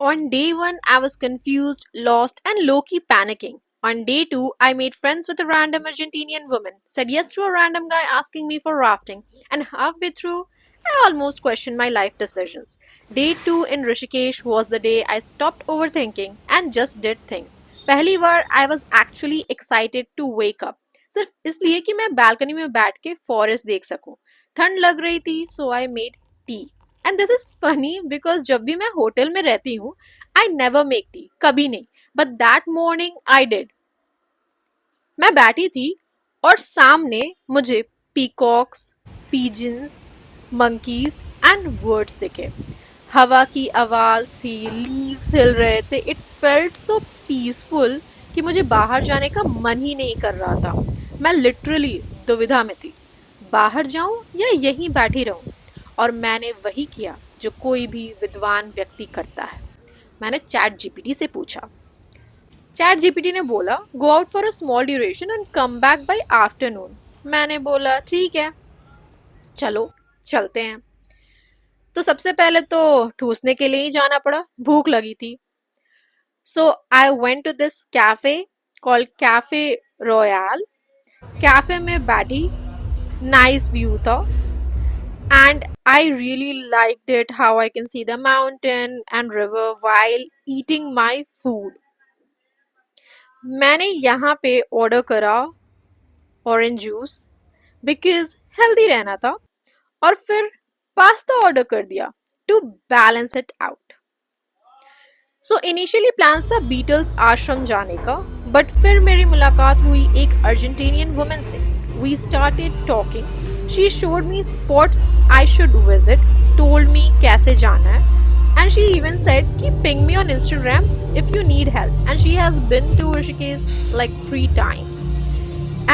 On day 1, I was confused, lost, and low key panicking. On day 2, I made friends with a random Argentinian woman, said yes to a random guy asking me for rafting, and halfway through, I almost questioned my life decisions. Day 2 in Rishikesh was the day I stopped overthinking and just did things. पहली बार I was actually excited to wake up. सिर्फ इसलिए कि मैं balcony में बैठ के forest देख सकूं. ठंड लग रही थी, so I made tea. And this is funny because जब भी मैं होटल में रहती हूँ आई नेवर मेक टी, कभी नहीं. But that morning I did. मैं बैठी थी और सामने मुझे peacocks, pigeons, monkeys and words दिखे. हवा की आवाज थी, लीव्स हिल रहे थे. इट फेल्ट सो पीसफुल कि मुझे बाहर जाने का मन ही नहीं कर रहा था. मैं लिटरली दुविधा में थी, बाहर जाऊं या यहीं बैठी रहूं. और मैंने वही किया जो कोई भी विद्वान व्यक्ति करता है. मैंने चैट जीपीटी से पूछा. चैट जीपीटी ने बोला go out for a small duration and come back by afternoon. मैंने बोला ठीक है, चलो चलते हैं. तो सबसे पहले तो ठूसने के लिए ही जाना पड़ा, भूख लगी थी. So I went to this cafe called cafe royal. Cafe में बैठी, नाइस व्यू था. And I really liked it how I can see the mountain and river while eating my food. मैंने यहाँ पे ऑर्डर करा ऑरेंज जूस बिकॉज हेल्दी रहना था, और फिर पास्ता ऑर्डर कर दिया to balance it out. So initially plans था बीटल्स आश्रम जाने का, बट फिर मेरी मुलाकात हुई एक अर्जेंटीनियन वुमन से. We started talking. She showed me spots I should visit, told me कैसे जाना है, and she even said कि ping me on Instagram if you need help. And she has been to Rishikesh like 3 times.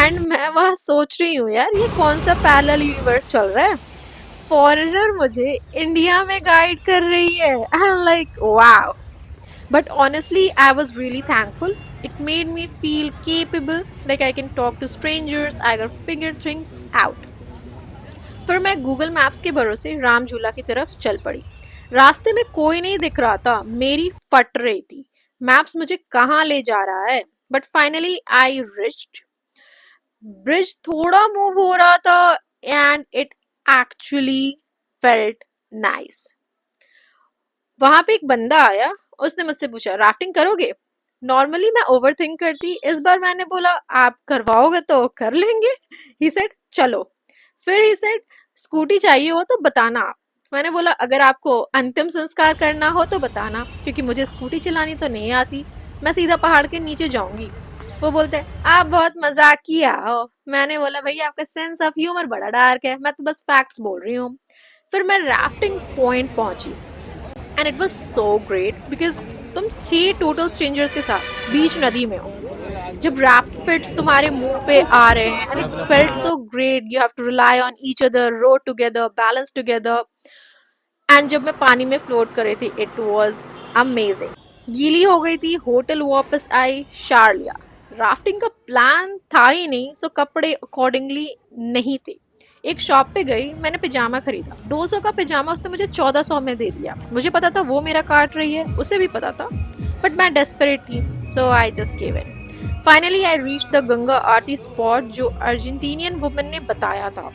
And मैं वहाँ सोच रही हूँ यार, ये कौन सा पैरेलल यूनिवर्स चल रहा है. फॉरेनर मुझे इंडिया में गाइड कर रही है. I am like wow. But honestly, I was really thankful. It made me feel capable, like I can talk to strangers, I can figure things out. फिर मैं गूगल मैप्स के भरोसे राम झूला की तरफ चल पड़ी. रास्ते में कोई नहीं दिख रहा था, मेरी फट रही थी. मैप्स मुझे कहाँ ले जा रहा है. But finally I reached. Bridge थोड़ा मूव हो रहा था and it actually felt nice. वहां पे एक बंदा आया, उसने मुझसे पूछा राफ्टिंग करोगे. नॉर्मली मैं ओवर थिंक करती, इस बार मैंने बोला आप करवाओगे तो कर लेंगे. ही सेड चलो. फिर ही सेड स्कूटी चाहिए हो तो बताना आप. मैंने बोला अगर आपको अंतिम संस्कार करना हो तो बताना, क्योंकि मुझे स्कूटी चलानी तो नहीं आती, मैं सीधा पहाड़ के नीचे जाऊंगी. वो बोलते हैं आप बहुत मजाक किया हो. मैंने बोला भैया आपका सेंस ऑफ ह्यूमर बड़ा डार्क है, मैं तो बस फैक्ट्स बोल रही हूँ. फिर मैं राफ्टिंग पॉइंट पहुंची and it was so great because तुम 6 टोटल स्ट्रेंजर्स के साथ बीच नदी में हो. जब रैपिड्स तुम्हारे मुंह पे आ रहे हैं and it felt so great. You have to rely on each other, row together, balance together. And जब मैं पानी में फ्लोट कर रही थी इट वाज अमेजिंग. गीली हो गई थी, होटल वापस आई, शार लिया. राफ्टिंग का प्लान था ही नहीं, सो कपड़े अकॉर्डिंगली नहीं थे. एक शॉप पे गई, मैंने पिजामा खरीदा. 200 का पिजामा उसने मुझे 1400 में दे दिया. मुझे पता था वो मेरा काट रही है, उसे भी पता था, बट मैं डेस्परेट थी, so I just give it. Finally I reach the Ganga aarti spot जो अर्जेंटीनियन वुमन ने बताया था.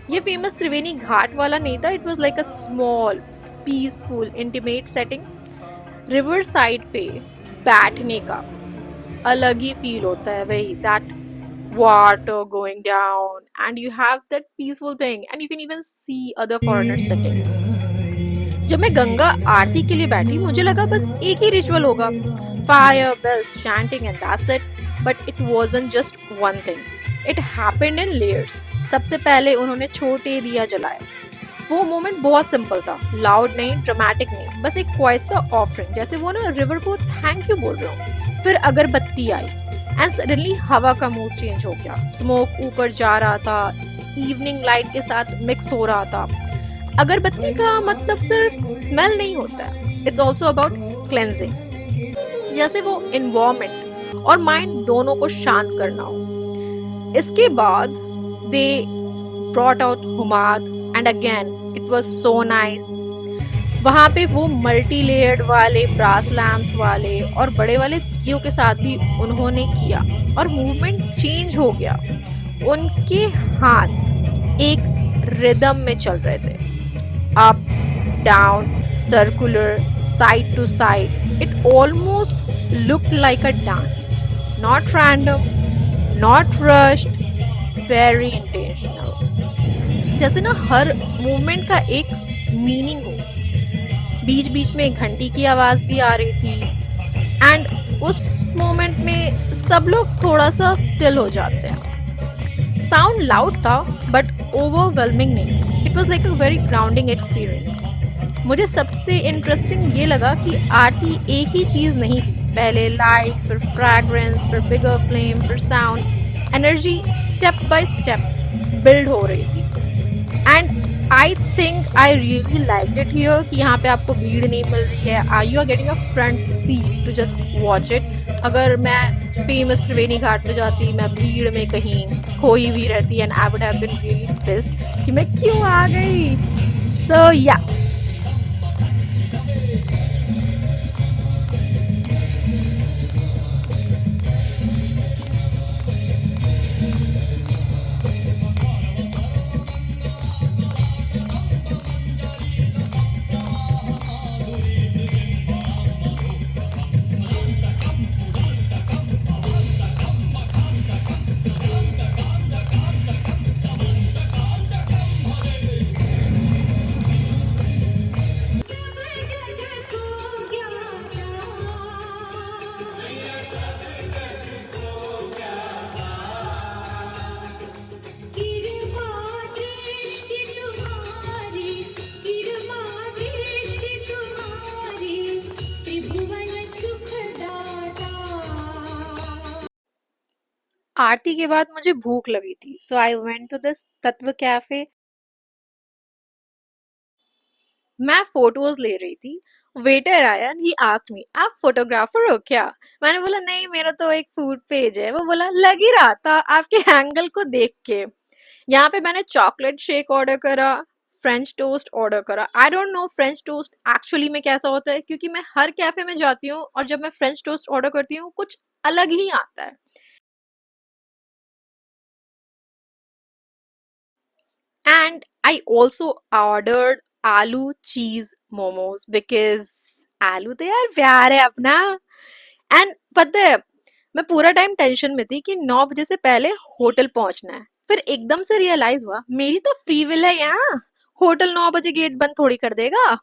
ये फेमस त्रिवेणी घाट वाला नहीं था. It was like a small peaceful intimate setting. River side पे बैठने का अलग ही फील होता है. वही that water going down and you have that peaceful thing and you can even see other foreigners sitting. जब मैं गंगा आरती के लिए बैठी मुझे लगा बस एक ही रिचुअल होगा, fire, bells, chanting and that's it. But it wasn't just one thing, it happened in layers. सबसे पहले उन्होंने छोटे दिया जलाए. वो मोमेंट बहुत सिंपल था, लाउड नहीं, ड्रामेटिक नहीं, बस एक क्वाइट सा ऑफरिंग, जैसे वो ना रिवर को थैंक यू बोल रहे हो. फिर अगरबत्ती आई एंड सडनली हवा का मूड चेंज हो गया. स्मोक ऊपर जा रहा था, इवनिंग लाइट के साथ मिक्स हो रहा था. अगरबत्ती का मतलब सिर्फ स्मेल नहीं होता है, इट्स ऑल्सो अबाउट क्लेंजिंग. जैसे वो इन्वायरमेंट और माइंड दोनों को शांत करना हो. इसके बाद दे ब्रॉट आउट हुमाद and again it was so nice. वहाँ पे वो मल्टी लेयर्ड वाले ब्रास लैम्प्स वाले और बड़े वाले दियों के साथ भी उन्होंने किया और मूवमेंट चेंज हो गया। उनके हाथ एक रिदम में चल रहे थे, up down, circular, side to side. It almost looked like a dance, not random, not rushed, very intentional. जैसे ना हर मूवमेंट का एक मीनिंग हो। बीच बीच में घंटी की आवाज भी आ रही थी एंड उस मोमेंट में सब लोग थोड़ा सा स्टिल हो जाते हैं। साउंड लाउड था बट ओवरवेलमिंग नहीं। It was like a very grounding experience. मुझे सबसे इंटरेस्टिंग ये लगा कि आरती एक ही चीज नहीं थी। पहले लाइट, फिर फ्रैग्रेंस, फिर बिगर फ्लेम, फिर sound. Energy step by step build हो रही थी। And I think I really like it here कि यहाँ पे आपको भीड़ नहीं मिल रही है। You are getting a front seat to just watch it. अगर मैं फेमस त्रिवेणी घाट पे जाती, मैं भीड़ में कहीं खोई हुई रहती and I would have been really pissed कि मैं क्यों आ गई। सो या। आरती के बाद मुझे भूख लगी थी, so I went to this तत्व कैफे। मैं फोटोज ले रही थी। वेटर आया एंड ही आस्क्ड मी, आप फोटोग्राफर हो क्या? मैंने बोला नहीं, मेरा तो एक फूड पेज है। वो बोला लग ही रहा था आपके एंगल को देख के। यहाँ पे मैंने चॉकलेट शेक ऑर्डर करा, फ्रेंच टोस्ट ऑर्डर करा। I don't know French toast actually में कैसा होता है, क्योंकि मैं हर कैफे में जाती हूँ और जब मैं फ्रेंच टोस्ट ऑर्डर करती हूँ कुछ अलग ही आता है। And I also ordered आलू चीज मोमोज बिकॉज आलू तो यार प्यार है अपना। एंड पता है, मैं पूरा टाइम टेंशन में थी कि 9 बजे से पहले होटल पहुंचना है। फिर एकदम से रियलाइज हुआ मेरी तो फ्री विल है यहाँ, होटल 9 बजे गेट बंद थोड़ी कर देगा।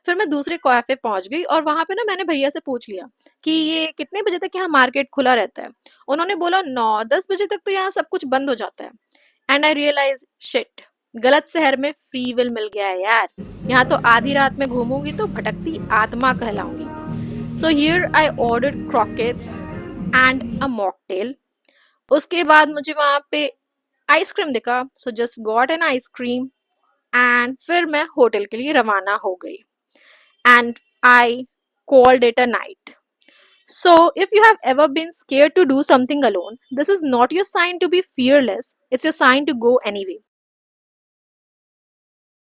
फिर मैं दूसरे कैफे पहुंच गई और वहां पे ना मैंने भैया से पूछ लिया कि ये कितने बजे तक यहाँ मार्केट खुला रहता है। उन्होंने बोला 9-10 बजे तक तो यहाँ सब कुछ बंद हो जाता है। एंड आई रियलाइज शिट, गलत शहर में फ्री विल मिल गया है यार। यहाँ तो आधी रात में घूमूंगी तो भटकती आत्मा कहलाऊंगी। So here I ordered croquettes and a mocktail. उसके बाद मुझे वहां पे आइसक्रीम दिखा, so just got an ice cream and फिर मैं होटल के लिए रवाना हो गई। And I called it a night. So, if you have ever been scared to do something alone, this is not your sign to be fearless, it's your sign to go anyway.